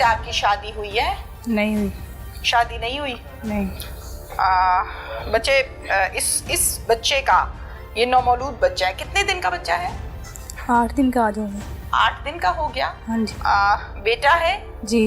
बेटा आपकी शादी हुई है? नहीं हुई। शादी नहीं हुई? नहीं। बच्चे इस बच्चे का, ये नौमौलूद बच्चा है, कितने दिन का बच्चा है? 8 दिन का आ जाऊंगा। 8 दिन का हो गया? हाँ जी। बेटा है? जी।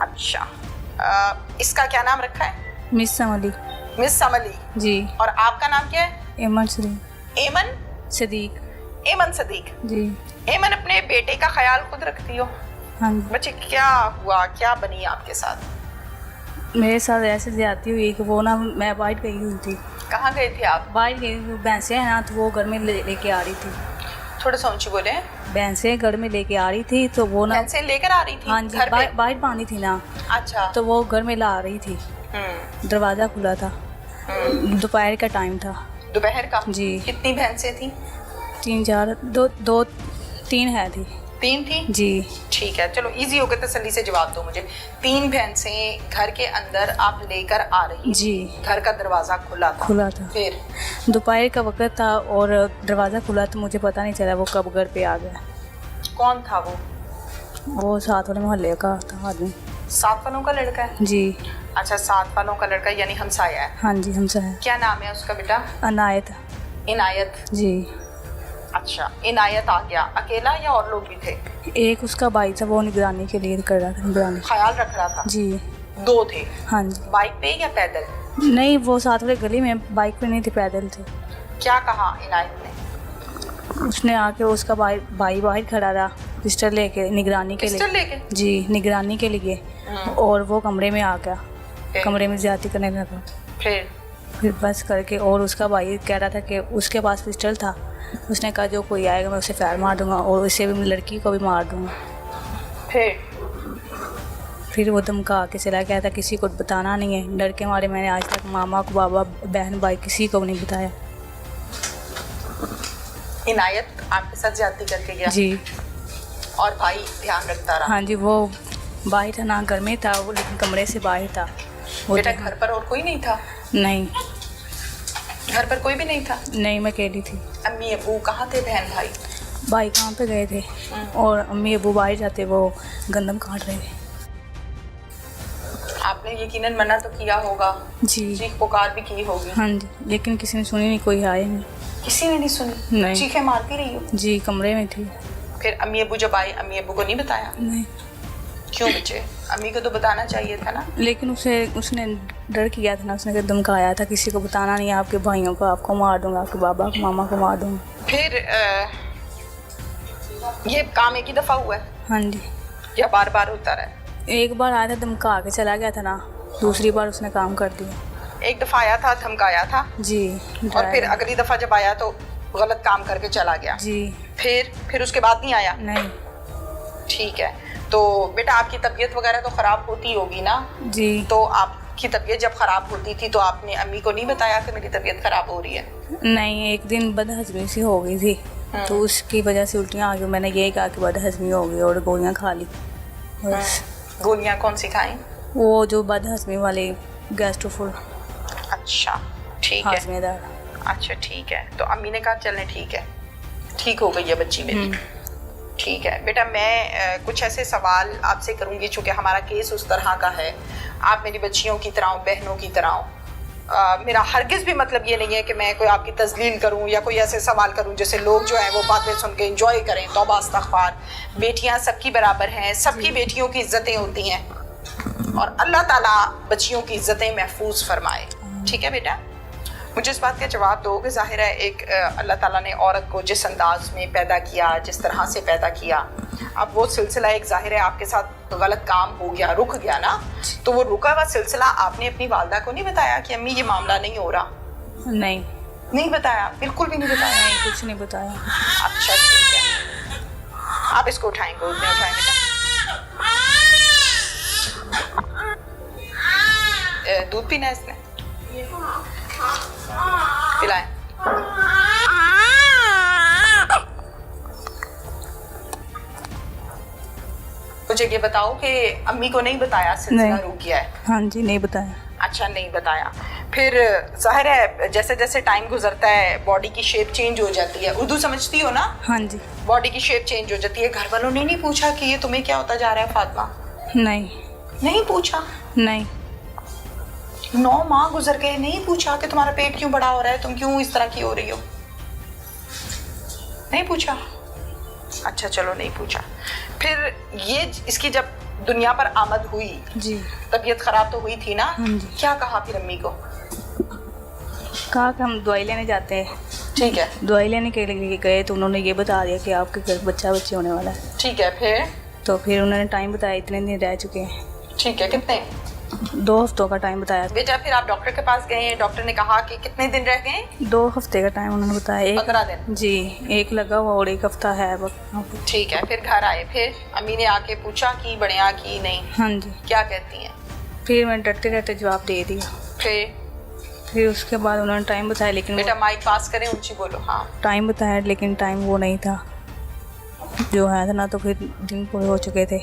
अच्छा। इसका क्या नाम रखा है? मिस समली। मिस समली जी। और आपका नाम क्या है? एमन सदीक। एमन सदीक। एमन सदीक जी। एमन, अपने बेटे का ख्याल खुद रखती हो? हाँ जी। बच्चे क्या हुआ, क्या बनी आपके साथ? मेरे साथ ऐसे ज्यादती हुई कि वो ना, मैं बाहर गई हुई थी। कहाँ गए थे आप? बाहर गई हुई, भैंसें हैं ना, तो वो घर में लेके आ रही थी। थोड़ा सा ऊंची बोले। भैंसें घर में लेके आ रही थी, तो वो ना भैंसें लेकर आ रही थी? हाँ जी, घर पे? बाहर बांधी थी ना, अच्छा। तो वो घर में ला रही थी। दरवाज़ा खुला था, दोपहर का टाइम था। दोपहर का? जी। कितनी भैंसें थी? 3 है थी। 3 थी? जी। ठीक है, चलो इजी हो गया, तसल्ली से जवाब दो मुझे। 3 भैंसें घर के अंदर आप लेकर आ रही? जी। घर का दरवाजा खुला था? फिर? दोपहर का वक्त था और दरवाज़ा खुला, तो मुझे पता नहीं चला वो कब घर पे आ गया। कौन था वो? वो साथ वाले मोहल्ले का था आदमी। साथ वालों का लड़का है? जी। अच्छा, साथ वालों का लड़का यानी हमसाया है? हाँ जी, हमसा है। क्या नाम है उसका बेटा? अनायत। इनायत। जी। अच्छा, इनायत आ गया अकेला या और लोग भी थे? एक उसका भाई था, वो निगरानी के लिए कर रहा था, निगरानी ख्याल रख रहा था? जी। 2 थे? हाँ जी। बाइक पे या पैदल? नहीं, वो साथ वाले गली में, बाइक पे नहीं थे, पैदल थे। क्या कहा इनायत ने? उसने आके, उसका भाई बाहर खड़ा रहा पिस्टल लेके, निगरानी के लिए। पिस्टल लेके? जी, निगरानी के लिए। और वो कमरे में आ गया, कमरे में ज्यादती करने लगा। फिर बस करके, और उसका भाई कह रहा था कि उसके पास पिस्टल था। उसने कहा जो कोई आएगा मैं उसे फायर मार दूंगा और उसे भी, लड़की को भी मार दूंगा। फिर वो धमका के चला गया था, किसी को बताना नहीं है। डर के मारे मैंने आज तक मामा को, बाबा, बहन, भाई किसी को नहीं बताया। इनायत आपके साथ ज्यादती करके गया? जी। और भाई ध्यान रखता रहा? हाँ जी, वो बाहर था ना, घर में था वो, लेकिन कमरे से बाहर था वो। बेटा घर पर और कोई नहीं था? नहीं। घर पर कोई भी नहीं था? नहीं, मैं अकेली थी। अम्मी अबू कहाँ थे? बहन भाई? भाई काम पे गए थे और अम्मी अबू बाहर जाते, वो गंदम काट रहे थे। आपने यकीनन मना तो किया होगा? जी। चीख पुकार भी की होगी? हाँ जी, लेकिन किसी ने सुनी नहीं, कोई आया नहीं। किसी ने नहीं सुनी? नहीं। चीखें मारती रही हो? जी, कमरे में थी। फिर अम्मी अबू जब आए, अम्मी अबू को नहीं बताया? नहीं। क्यों बच्चे, अम्मी को तो बताना चाहिए था ना? लेकिन उसने डर किया था ना, उसने धमकाया था, किसी को बताना नहीं, आपके भाइयों को आपको मार दूंगा, आपके बाबा को, मामा को मार दूंगा। फिर ये काम एक ही दफ़ा हुआ है? हाँ जी। या बार बार होता रहा? एक बार आया था, धमका के चला गया था ना, दूसरी बार उसने काम कर दिया। एक दफ़ा आया था, धमकाया था? जी। और फिर अगली दफ़ा जब आया तो गलत काम करके चला गया? जी। फिर उसके बाद नहीं आया? नहीं। ठीक है, तो बेटा आपकी तबीयत वगैरह तो ख़राब होती होगी ना? जी। तो आपकी तबीयत जब ख़राब होती थी तो आपने अम्मी को नहीं बताया कि मेरी तबीयत ख़राब हो रही है? नहीं, एक दिन बदहजमी सी हो गई थी, तो उसकी वजह से उल्टियाँ आ गई। मैंने यही कहा कि बदहजमी हो गई और गोलियाँ खा ली बस। गोलियाँ कौन सी खाई? वो जो बदहजमी वाली, गैस्ट्रोफुल। अच्छा, ठीक है। हाजमेदार। अच्छा, ठीक है। तो अम्मी ने कहा चलने ठीक है, ठीक हो गई है बच्ची मेरी। ठीक है बेटा, मैं कुछ ऐसे सवाल आपसे करूंगी, चूँकि हमारा केस उस तरह का है। आप मेरी बच्चियों की तरह, बहनों की तरह। मेरा हरगिज़ भी मतलब ये नहीं है कि मैं कोई आपकी तज़लील करूं या कोई ऐसे सवाल करूं जैसे लोग जो हैं वो बातें सुन के इंजॉय करें। तौबा इस्तग़फ़ार। बेटियां सबकी बराबर हैं, सबकी बेटियों की इज़्ज़तें होती हैं और अल्लाह ताला बच्चियों की इज़्ज़तें महफूज फरमाए। ठीक है बेटा, मुझे इस बात का जवाब दो कि ज़ाहिर है एक अल्लाह ताला ने औरत को जिस अंदाज में पैदा किया, जिस तरह से पैदा किया, अब वो सिलसिला एक ज़ाहिर है आपके साथ गलत काम हो गया, रुक गया ना, तो वो रुका हुआ सिलसिला आपने अपनी वालदा को नहीं बताया कि अम्मी ये मामला नहीं हो रहा? नहीं बताया? बिल्कुल भी नहीं बताया? नहीं, कुछ नहीं बताया। अच्छा, ठीक है, आप इसको उठाएं, गोद में उठाएं बेटा। दूध पीना है इसने? पिलाएं। मुझे ये बताओ कि अम्मी को नहीं बताया सिलसिला रुक गया है? हाँ जी, नहीं बताया। अच्छा, नहीं बताया। फिर जाहिर है जैसे जैसे टाइम गुजरता है बॉडी की शेप चेंज हो जाती है। उर्दू समझती हो ना? हाँ जी। बॉडी की शेप चेंज हो जाती है। घर वालों ने नहीं पूछा कि ये तुम्हें क्या होता जा रहा है फातिमा? नहीं नहीं पूछा? नहीं 9 माह गुजर गए, नहीं पूछा कि तुम्हारा पेट क्यों बड़ा हो रहा है, तुम क्यों इस तरह की हो रही हो? नहीं पूछा? अच्छा चलो नहीं पूछा। फिर ये इसकी जब दुनिया पर आमद हुई जी, तबीयत खराब तो हुई थी ना? हाँ जी। क्या कहा फिर अम्मी को? कहा कि हम दवाई लेने जाते हैं। ठीक है, दवाई लेने के लिए गए तो उन्होंने ये बता दिया कि आपके घर बच्चा बच्ची होने वाला है। ठीक है, फिर? तो फिर उन्होंने टाइम बताया, इतने दिन रह चुके हैं। ठीक है, कितने? 2 हफ्तों का टाइम बताया। बेटा फिर आप डॉक्टर के पास गए, डॉक्टर ने कहा कि कितने दिन रह गए? 2 हफ्ते का टाइम उन्होंने बताया। 15 दिन? जी, 1 लगा हुआ और 1 हफ्ता है वक्त। ठीक है, फिर घर आए, फिर अम्मी ने आके पूछा कि बढ़िया की नहीं? हाँ जी। क्या कहती हैं? फिर मैं डरते डरते जवाब दे दिया। फिर उसके बाद उन्होंने टाइम बताया, लेकिन बेटा माइक पास करें, ऊंची बोलो। हाँ, टाइम बताया लेकिन टाइम वो नहीं था जो है ना। तो फिर दिन पूरे हो चुके थे।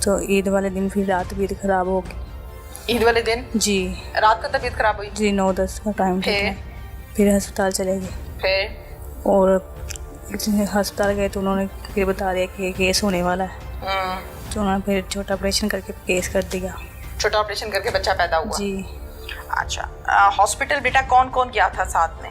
तो ईद वाले दिन फिर रात भी ख़राब हो गई। ईद वाले दिन? जी, रात को तबीयत खराब हुई? जी 9-10 का टाइम था। फिर अस्पताल चले गए। फिर? और अस्पताल गए तो उन्होंने फिर बता दिया कि केस होने वाला है। तो उन्होंने फिर छोटा ऑपरेशन करके केस कर दिया। छोटा ऑपरेशन करके बच्चा पैदा हुआ? जी। अच्छा, हॉस्पिटल बेटा कौन कौन गया था साथ में?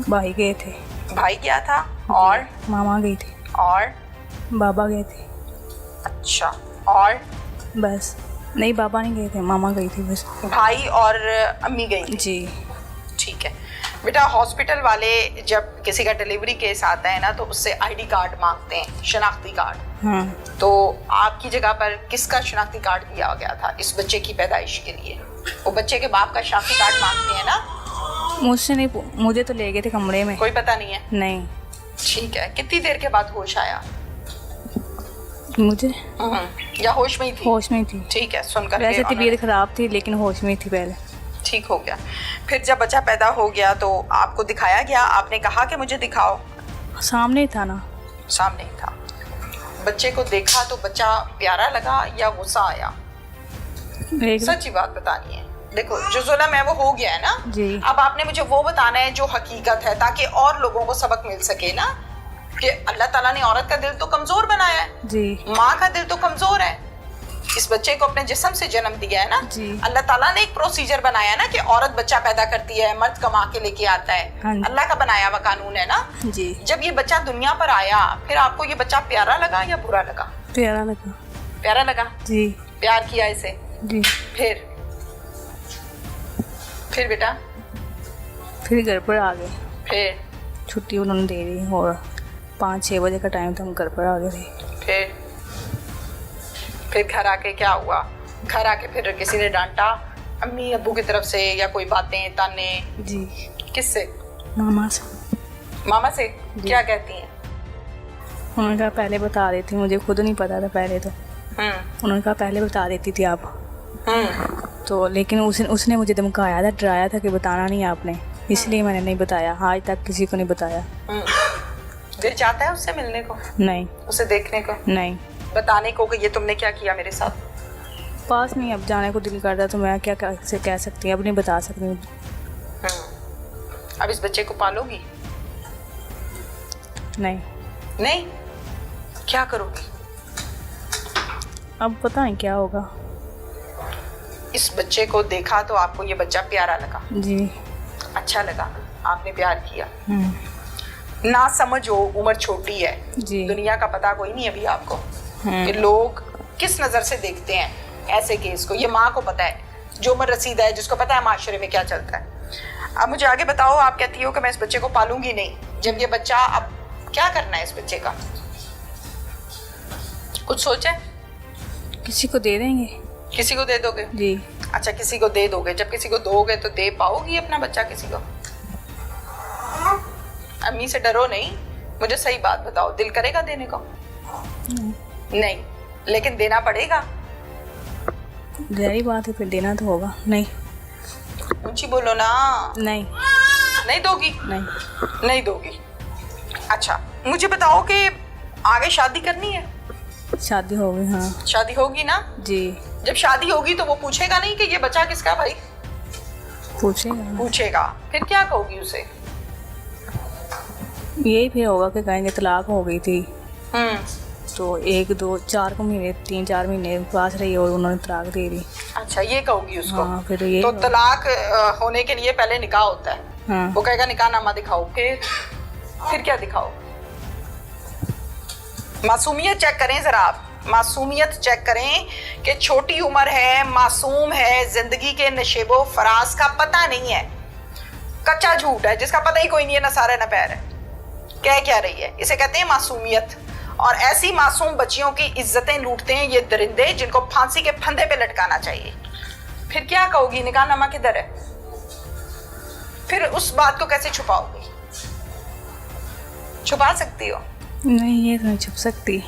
भाई गए थे। भाई गया था और मामा गई थी और बाबा गए थे। अच्छा, और? बस नहीं, बाबा नहीं गए थे, मामा गई थी बस। भाई और अम्मी गई थी? जी। ठीक है बेटा, हॉस्पिटल वाले जब किसी का डिलीवरी केस आता है ना तो उससे आईडी कार्ड मांगते हैं, शनाख्ती कार्ड। हाँ। तो आपकी जगह पर किसका शनाख्ती कार्ड दिया गया था इस बच्चे की पैदाइश के लिए? वो बच्चे के बाप का शनाख्ती कार्ड मांगते हैं ना? मुझसे नहीं, मुझे तो ले गए थे कमरे में। कोई पता नहीं है? नहीं। ठीक है, कितनी देर के बाद होश आया? मुझे या होश में ही थी? होश में ही थी। ठीक है, सुनकर वैसे तबीयत खराब थी लेकिन होश में ही थी पहले। ठीक हो गया। फिर जब बच्चा पैदा हो गया तो आपको दिखाया गया? आपने कहा कि मुझे दिखाओ? सामने ही था ना। सामने ही था। बच्चे को देखा तो बच्चा प्यारा लगा या गुस्सा आया? सच्ची बात बतानी है। देखो जो जुल्म है वो हो गया है ना जी। अब आपने मुझे वो बताना है जो हकीकत है, ताकि और लोगों को सबक मिल सके ना कि अल्लाह ताला ने औरत का दिल तो कमजोर बनाया है जी। माँ का दिल तो कमजोर है। इस बच्चे को अपने जिस्म से जन्म दिया है ना जी। अल्लाह ताला ने एक प्रोसीजर बनाया ना कि औरत बच्चा पैदा करती है, मर्द कमा के लेके आता है। हाँ। अल्लाह का बनाया हुआ कानून है ना जी। जब ये बच्चा दुनिया पर आया फिर आपको ये बच्चा प्यारा लगा या बुरा लगा? प्यारा लगा। प्यारा लगा? जी। प्यार किया इसे? जी। फिर बेटा? फिर घर पर आ गए। फिर? छुट्टी उन्होंने दे दी और 5-6 बजे का टाइम था, हम घर पर आ गए थे। फिर घर आके क्या हुआ? घर आके फिर किसी ने डांटा अम्मी अब्बू की तरफ से या कोई बातें ताने? जी। किससे? मामा से। मामा से? क्या कहती हैं? उन्होंने कहा पहले बता देती, मुझे खुद नहीं पता था पहले तो। उन्होंने कहा पहले बता देती थी आप। तो लेकिन उसने मुझे धमकाया था, डराया था कि बताना नहीं आपने, इसलिए मैंने नहीं बताया। आज तक किसी को नहीं बताया। दिल चाहता है उससे मिलने को? नहीं। उसे देखने को? नहीं। बताने को कि ये तुमने क्या किया मेरे साथ? पास नहीं, अब जाने को दिल करता तो मैं क्या कह सकती हूँ, अब नहीं बता सकती हूँ। अब इस बच्चे को पालोगी? नहीं। नहीं? क्या करोगी? अब पता नहीं क्या होगा। इस बच्चे को देखा तो आपको ये बच्चा प्यारा लगा? जी। अच्छा लगा, आपने प्यार किया। ना समझो, उम्र छोटी है जी। दुनिया का पता कोई नहीं अभी आपको कि लोग किस नजर से देखते हैं ऐसे केस को। ये माँ को पता है, जो उम्र रसीदा है, जिसको पता है माशरे में क्या चलता है। अब मुझे आगे बताओ, आप कहती हो कि मैं इस बच्चे को पालूंगी नहीं। जब ये बच्चा, अब क्या करना है इस बच्चे का? कुछ सोचा? किसी को दे देंगे। किसी को दे दोगे? जी। अच्छा, किसी को दे दोगे। जब किसी को दोगे तो दे पाओगी अपना बच्चा किसी को? अम्मी से डरो नहीं, मुझे सही बात बताओ, दिल करेगा देने को? नहीं, लेकिन देना पड़ेगा। गहरी बात है, फिर देना तो होगा। नहीं। ऊंची बोलो ना। नहीं। नहीं दोगी? नहीं। नहीं दोगी। अच्छा, मुझे बताओ कि आगे शादी करनी है? शादी हो गई। हाँ। शादी होगी ना? जी। जब शादी होगी तो वो पूछेगा नहीं कि ये बच्चा किसका? भाई पूछेगा। पूछेगा। फिर क्या कहोगी उसे? यही फिर होगा कि कहेंगे तलाक हो गई थी, तो तो 3-4 महीने पास रही और उन्होंने तलाक दे दी। अच्छा, ये कहोगी उसको? हाँ, फिर ये तो तलाक होने के लिए पहले निकाह होता है। हाँ। वो कहेगा निकाह नामा दिखाओ, फिर क्या दिखाओ? मासूमियत चेक करें जरा आप, मासूमियत चेक करें कि छोटी उम्र है, मासूम है, जिंदगी के नशेबो फराज का पता नहीं है, कच्चा झूठ है जिसका पता ही कोई नहीं है, ना सारा ना पैर है, कह क्या रही है, इसे कहते हैं मासूमियत। और ऐसी मासूम बच्चियों की इज्जतें लूटते हैं ये दरिंदे जिनको फांसी के फंदे पे लटकाना चाहिए। फिर क्या कहोगी? निकाहनामा किधर है? फिर उस बात को कैसे छुपाओगी? छुपा सकती हो? नहीं, ये तो नहीं छुप सकती।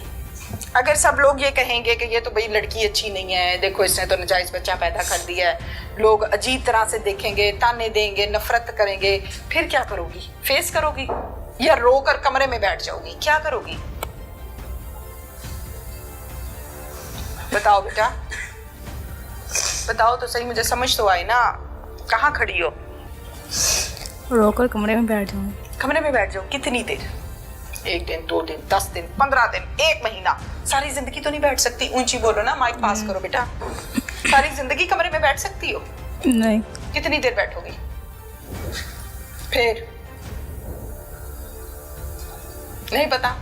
अगर सब लोग ये कहेंगे कि ये तो भाई लड़की अच्छी नहीं है, देखो इसने तो नाजायज बच्चा पैदा कर दिया है, लोग अजीब तरह से देखेंगे, ताने देंगे, नफरत करेंगे, फिर क्या करोगी? फेस करोगी या रो कर कमरे में बैठ जाओगी? क्या करोगी? बताओ बेटा, बताओ तो सही, मुझे समझ तो आई ना। कहाँ खड़ी हो? रोकर कमरे में बैठ जाऊंगी। कमरे में बैठ जाओ? कितनी देर? 1 दिन, 2 दिन, 10 दिन, 15 दिन, 1 महीना? सारी जिंदगी तो नहीं बैठ सकती। ऊंची बोलो ना, माइक पास करो बेटा। सारी जिंदगी कमरे में बैठ सकती हो? नहीं। कितनी देर बैठोगी? फिर नहीं पता?